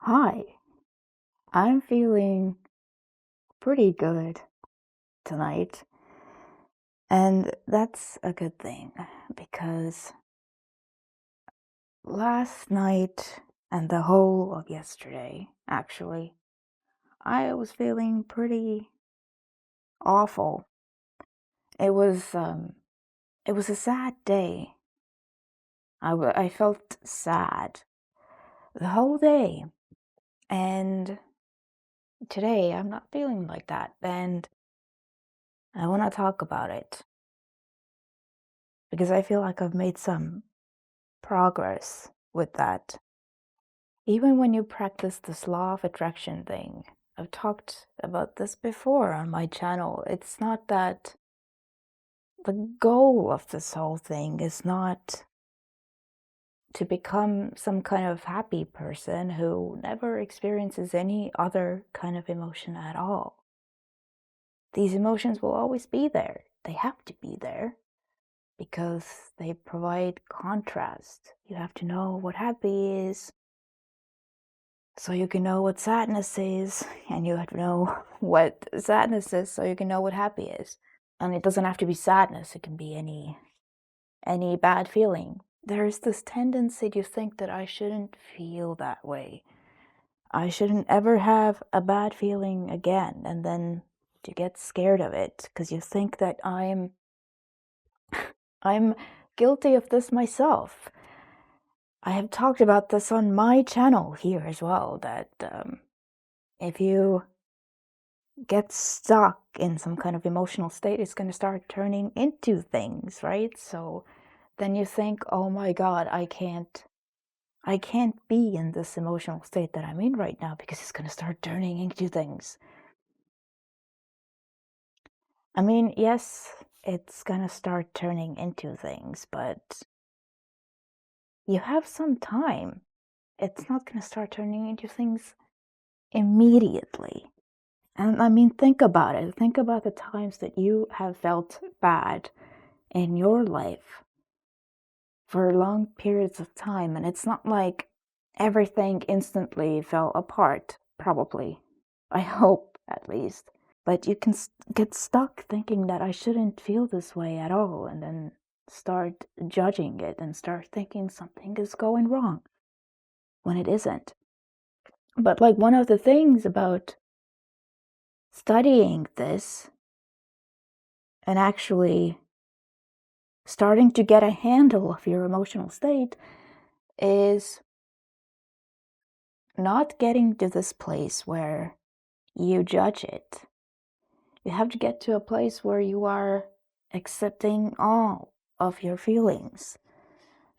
Hi, I'm feeling pretty good tonight, and that's a good thing because last night and the whole of yesterday, actually, I was feeling pretty awful. It was um it was a sad day. I felt sad the whole day, and today I'm not feeling like that, and I want to talk about it because I feel like I've made some progress with that. Even when you practice this law of attraction thing, I've talked about this before on my channel. It's not that the goal of this whole thing is not to become some kind of happy person who never experiences any other kind of emotion at all. These emotions will always be there. They have to be there because they provide contrast. You have to know what happy is, so you can know what sadness is, and you have to know what sadness is so you can know what happy is. And it doesn't have to be sadness, it can be any bad feeling. There's this tendency to think that I shouldn't feel that way. I shouldn't ever have a bad feeling again, and then to get scared of it because you think that I'm guilty of this myself. I have talked about this on my channel here as well, that if you get stuck in some kind of emotional state, it's going to start turning into things, right? So then you think, oh my God, I can't be in this emotional state that I'm in right now because it's going to start turning into things. I mean, yes, it's going to start turning into things, but you have some time. It's not going to start turning into things immediately. And I mean, think about it. Think about the times that you have felt bad in your life for long periods of time, and it's not like everything instantly fell apart, probably. I hope, at least. But you can get stuck thinking that I shouldn't feel this way at all, and then start judging it and start thinking something is going wrong when it isn't. But like one of the things about studying this and actually starting to get a handle of your emotional state is not getting to this place where you judge it. You have to get to a place where you are accepting all of your feelings.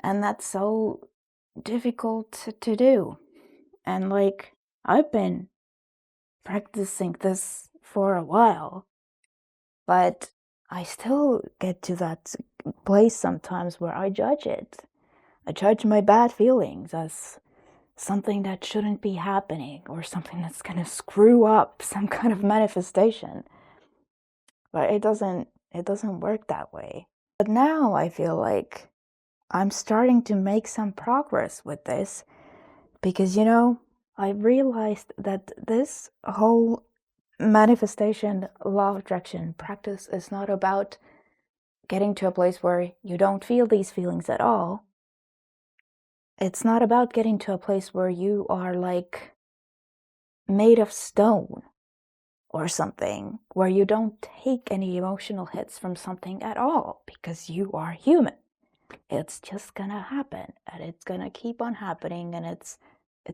And that's so difficult to do. And like, I've been practicing this for a while, but I still get to that place sometimes where I judge it. I judge my bad feelings as something that shouldn't be happening or something that's going to screw up some kind of manifestation. But it doesn't work that way. But now I feel like I'm starting to make some progress with this because I realized that this whole manifestation law of attraction practice is not about getting to a place where you don't feel these feelings at all. It's not about getting to a place where you are like made of stone or something, where you don't take any emotional hits from something at all because you are human. It's just gonna happen, and it's gonna keep on happening, and it's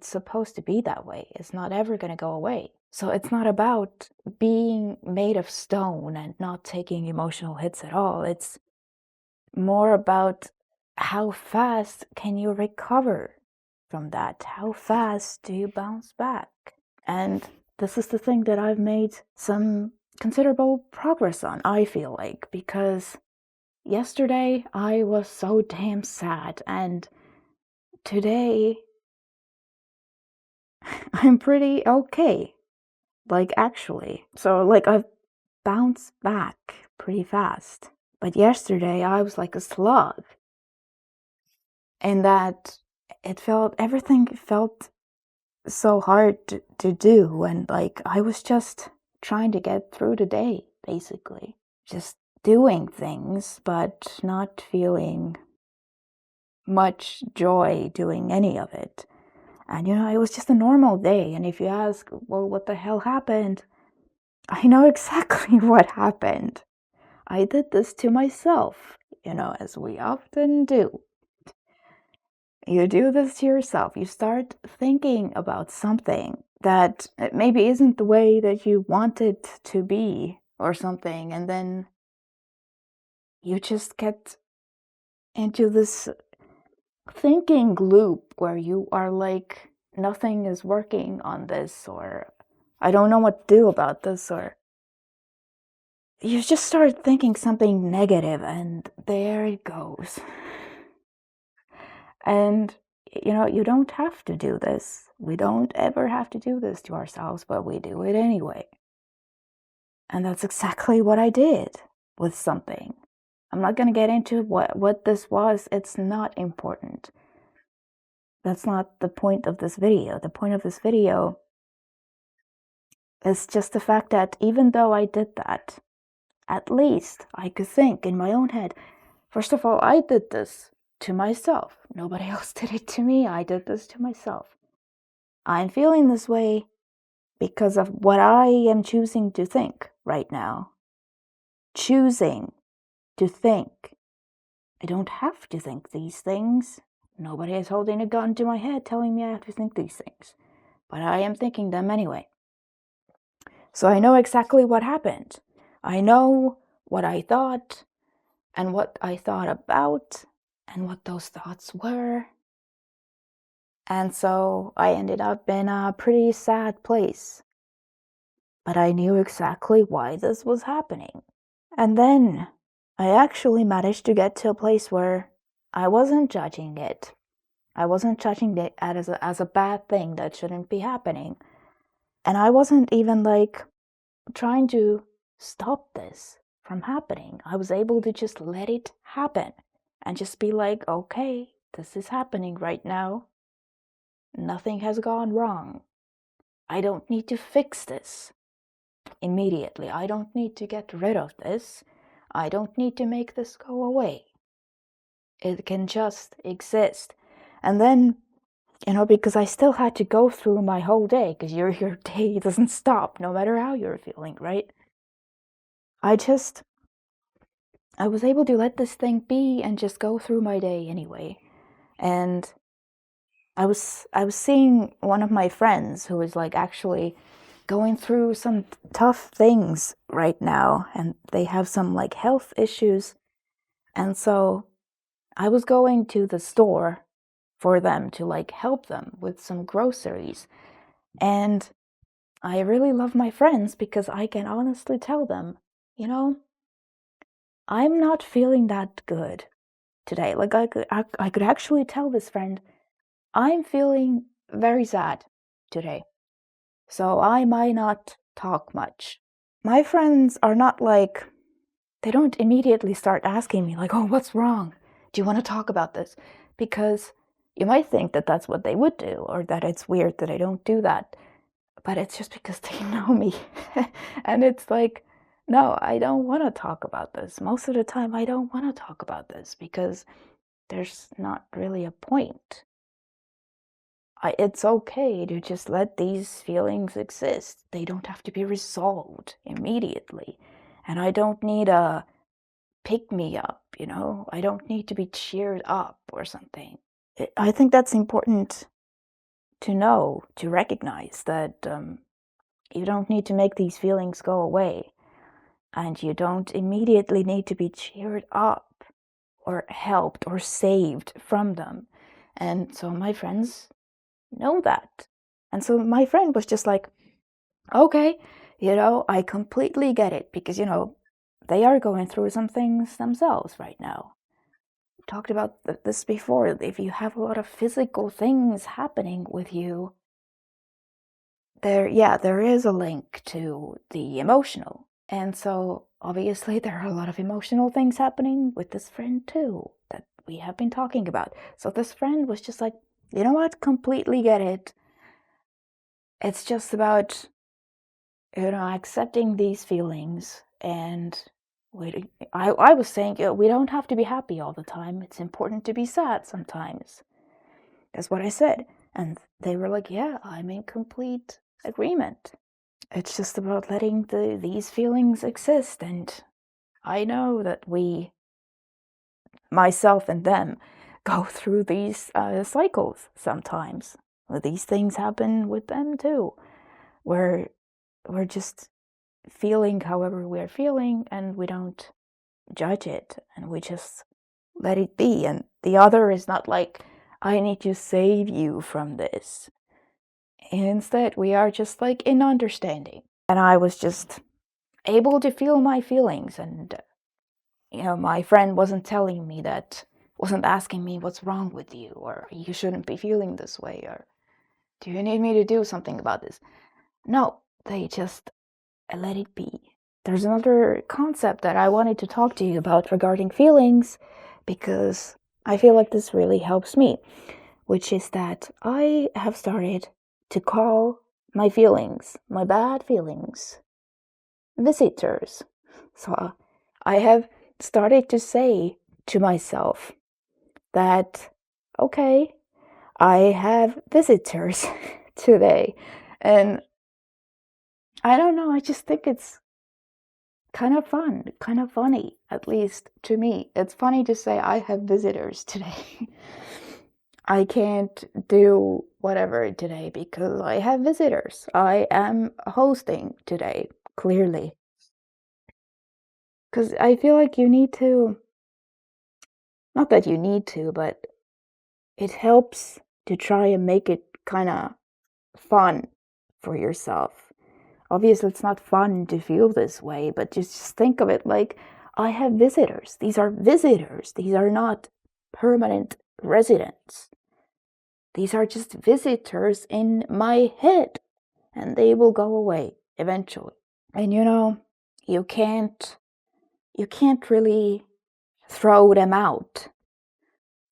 supposed to be that way. It's not ever gonna go away. So it's not about being made of stone and not taking emotional hits at all. It's more about how fast can you recover from that? How fast do you bounce back? And this is the thing that I've made some considerable progress on, I feel like, because yesterday I was so damn sad, and today I'm pretty okay. Like, actually. So, like, I've bounced back pretty fast. But yesterday I was like a slug, in that everything felt so hard to do. And like, I was just trying to get through the day, basically. Just doing things, but not feeling much joy doing any of it. And it was just a normal day. And if you ask, well, what the hell happened? I know exactly what happened. I did this to myself, as we often do. You do this to yourself. You start thinking about something that maybe isn't the way that you want it to be or something. And then you just get into this thinking loop where you are like, nothing is working on this, or I don't know what to do about this, or you just start thinking something negative, and there it goes. And you don't have to do this. We don't ever have to do this to ourselves, but we do it anyway. And that's exactly what I did with something. I'm not going to get into what this was. It's not important. That's not the point of this video. The point of this video is just the fact that even though I did that, at least I could think in my own head, first of all, I did this to myself. Nobody else did it to me. I did this to myself. I'm feeling this way because of what I am choosing to think right now. Choosing to think. I don't have to think these things. Nobody is holding a gun to my head telling me I have to think these things. But I am thinking them anyway. So I know exactly what happened. I know what I thought and what I thought about and what those thoughts were. And so I ended up in a pretty sad place. But I knew exactly why this was happening. And then I actually managed to get to a place where I wasn't judging it. I wasn't judging it as a bad thing that shouldn't be happening. And I wasn't even like trying to stop this from happening. I was able to just let it happen and just be like, okay, this is happening right now. Nothing has gone wrong. I don't need to fix this immediately. I don't need to get rid of this. I don't need to make this go away. It can just exist. And then, because I still had to go through my whole day, because your day doesn't stop no matter how you're feeling, right? I was able to let this thing be and just go through my day anyway. And I was seeing one of my friends who was like actually going through some tough things right now, and they have some like health issues. And so I was going to the store for them to like help them with some groceries. And I really love my friends because I can honestly tell them, I'm not feeling that good today. Like I could actually tell this friend, I'm feeling very sad today. So I might not talk much. My friends are not like, they don't immediately start asking me like, oh, what's wrong? Do you want to talk about this? Because you might think that that's what they would do, or that it's weird that I don't do that. But it's just because they know me. And it's like, no, I don't want to talk about this. Most of the time, I don't want to talk about this because there's not really a point. It's okay to just let these feelings exist. They don't have to be resolved immediately. And I don't need a pick me up, I don't need to be cheered up or something. I think that's important to know, to recognize that you don't need to make these feelings go away. And you don't immediately need to be cheered up or helped or saved from them. And so my friends know that. And so my friend was just like, okay, I completely get it because, they are going through some things themselves right now. Talked about this before. If you have a lot of physical things happening with you, there is a link to the emotional. And so obviously there are a lot of emotional things happening with this friend too that we have been talking about. So this friend was just like, you know what, completely get it. it's just about, accepting these feelings. And I was saying, we don't have to be happy all the time. It's important to be sad sometimes. That's what I said. And they were like, yeah, I'm in complete agreement. It's just about letting these feelings exist. And I know that myself and them, go through these cycles sometimes. These things happen with them too, where we're just feeling however we're feeling, and we don't judge it, and we just let it be. And the other is not like, I need to save you from this. Instead, we are just like in understanding. And I was just able to feel my feelings. And, my friend wasn't wasn't asking me what's wrong with you, or you shouldn't be feeling this way, or do you need me to do something about this? No, they just let it be. There's another concept that I wanted to talk to you about regarding feelings, because I feel like this really helps me, which is that I have started to call my feelings, my bad feelings, visitors. So I have started to say to myself that, okay, I have visitors today. And I don't know, I just think it's kind of fun, kind of funny, at least to me. It's funny to say I have visitors today. I can't do whatever today because I have visitors. I am hosting today, clearly. Because I feel like you need to, not that you need to, but it helps to try and make it kind of fun for yourself. Obviously, it's not fun to feel this way, but just think of it like, I have visitors. These are visitors. These are not permanent residents. These are just visitors in my head, and they will go away eventually. And you can't really throw them out,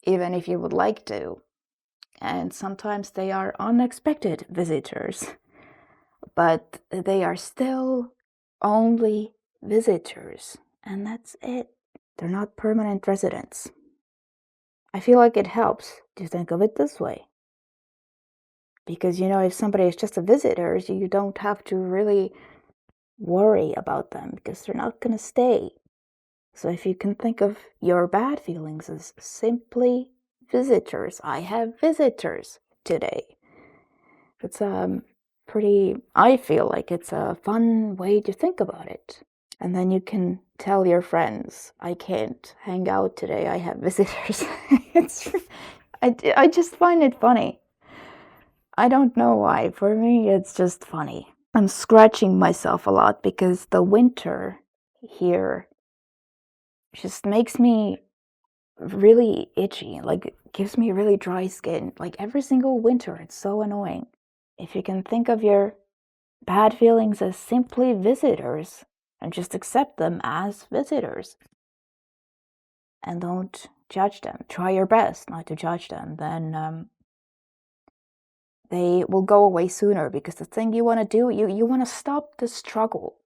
even if you would like to. And sometimes they are unexpected visitors, but they are still only visitors, and that's it. They're not permanent residents. I feel like it helps to think of it this way. Because, if somebody is just a visitor, you don't have to really worry about them because they're not going to stay. So if you can think of your bad feelings as simply visitors, I have visitors today. It's I feel like it's a fun way to think about it. And then you can tell your friends, I can't hang out today, I have visitors. I just find it funny. I don't know why. For me, it's just funny. I'm scratching myself a lot because the winter here just makes me really itchy, like gives me really dry skin. Like every single winter, it's so annoying. If you can think of your bad feelings as simply visitors and just accept them as visitors and don't judge them, try your best not to judge them, then they will go away sooner. Because the thing you want to do, you want to stop the struggle.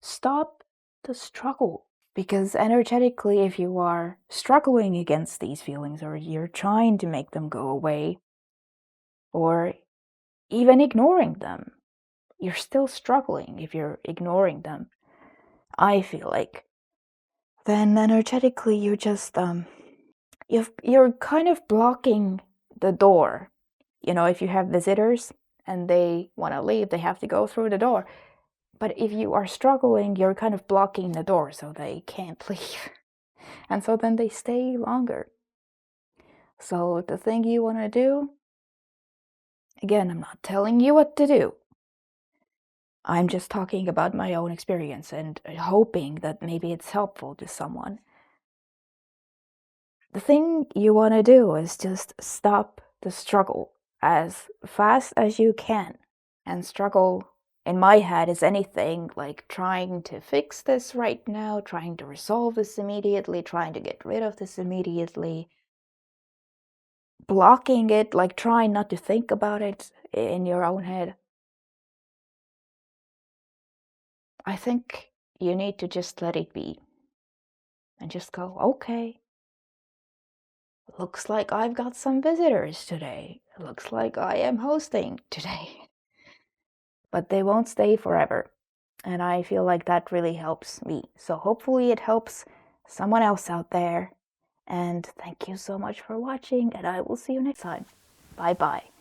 Stop the struggle. Because energetically, if you are struggling against these feelings, or you're trying to make them go away, or even ignoring them, you're still struggling if you're ignoring them, I feel like. Then energetically, you just, you're kind of blocking the door. If you have visitors and they want to leave, they have to go through the door. But if you are struggling, you're kind of blocking the door so they can't leave. And so then they stay longer. So the thing you want to do, again, I'm not telling you what to do. I'm just talking about my own experience and hoping that maybe it's helpful to someone. The thing you want to do is just stop the struggle as fast as you can. And struggle, in my head, is anything like trying to fix this right now, trying to resolve this immediately, trying to get rid of this immediately, blocking it, like trying not to think about it in your own head. I think you need to just let it be and just go, okay, looks like I've got some visitors today. Looks like I am hosting today. But they won't stay forever. And I feel like that really helps me. So hopefully it helps someone else out there. And thank you so much for watching, and I will see you next time. Bye bye.